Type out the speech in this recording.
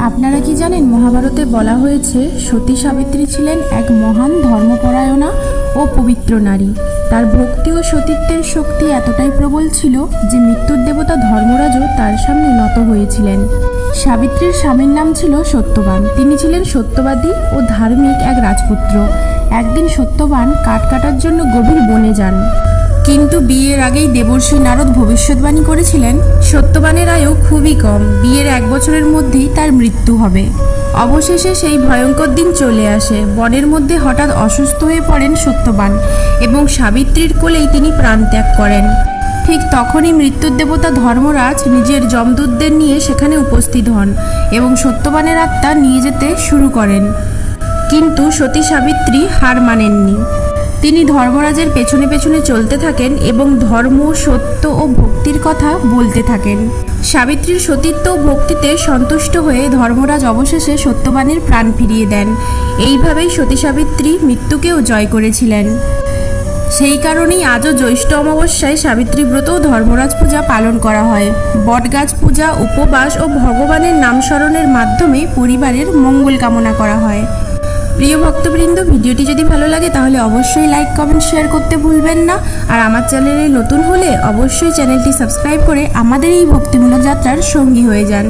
আপনারা কি জানেন, মহাভারতে বলা হয়েছে সতী সাবিত্রী ছিলেন এক মহান ধর্মপরায়ণা ও পবিত্র নারী। তার ভক্তি ও সতীত্বের শক্তি এতটাই প্রবল ছিল যে মৃত্যুর দেবতা ধর্মরাজও তার সামনে নত হয়েছিলেন। সাবিত্রীর স্বামীর নাম ছিল সত্যবান। তিনি ছিলেন সত্যবাদী ও ধার্মিক এক রাজপুত্র। একদিন সত্যবান কাঠ কাটার জন্য গভীর বনে যান, কিন্তু বিয়ের আগেই দেবর্ষি নারদ ভবিষ্যৎবাণী করেছিলেন সত্যবানের আয়ু খুবই কম, বিয়ের 1 বছরের মধ্যেই তার মৃত্যু হবে। অবশেষে সেই ভয়ঙ্কর দিন চলে আসে। বনের মধ্যে হঠাৎ অসুস্থ হয়ে পড়েন সত্যবান এবং সাবিত্রীর কোলেই তিনি প্রাণ ত্যাগ করেন। ঠিক তখনই মৃত্যুর দেবতা ধর্মরাজ নিজের যমদূতদের নিয়ে সেখানে উপস্থিত হন এবং সত্যবানের আত্মা নিয়ে যেতে শুরু করেন। কিন্তু সতী সাবিত্রী হার মানেননি। তিনি ধর্মরাজের পেছনে পেছনে চলতে থাকেন এবং ধর্ম, সত্য ও ভক্তির কথা বলতে থাকেন। সাবিত্রীর সতীত্ব ও ভক্তিতে সন্তুষ্ট হয়ে ধর্মরাজ অবশেষে সত্যবানের প্রাণ ফিরিয়ে দেন। এইভাবেই সতী সাবিত্রী মৃত্যুকেও জয় করেছিলেন। সেই কারণেই আজও জ্যৈষ্ঠ অমাবস্যায় সাবিত্রী ব্রত ও ধর্মরাজ পূজা পালন করা হয়। বটগাছ পূজা, উপবাস ও ভগবানের নাম স্মরণের মাধ্যমে পরিবারের মঙ্গল কামনা করা হয়। প্রিয় ভক্তবৃন্দ, ভিডিওটি যদি ভালো লাগে তাহলে অবশ্যই লাইক, কমেন্ট, শেয়ার করতে ভুলবেন না। আর আমার চ্যানেলে নতুন হলে অবশ্যই চ্যানেলটি সাবস্ক্রাইব করে আমাদের এই ভক্তিমূলক যাত্রার সঙ্গী হয়ে যান।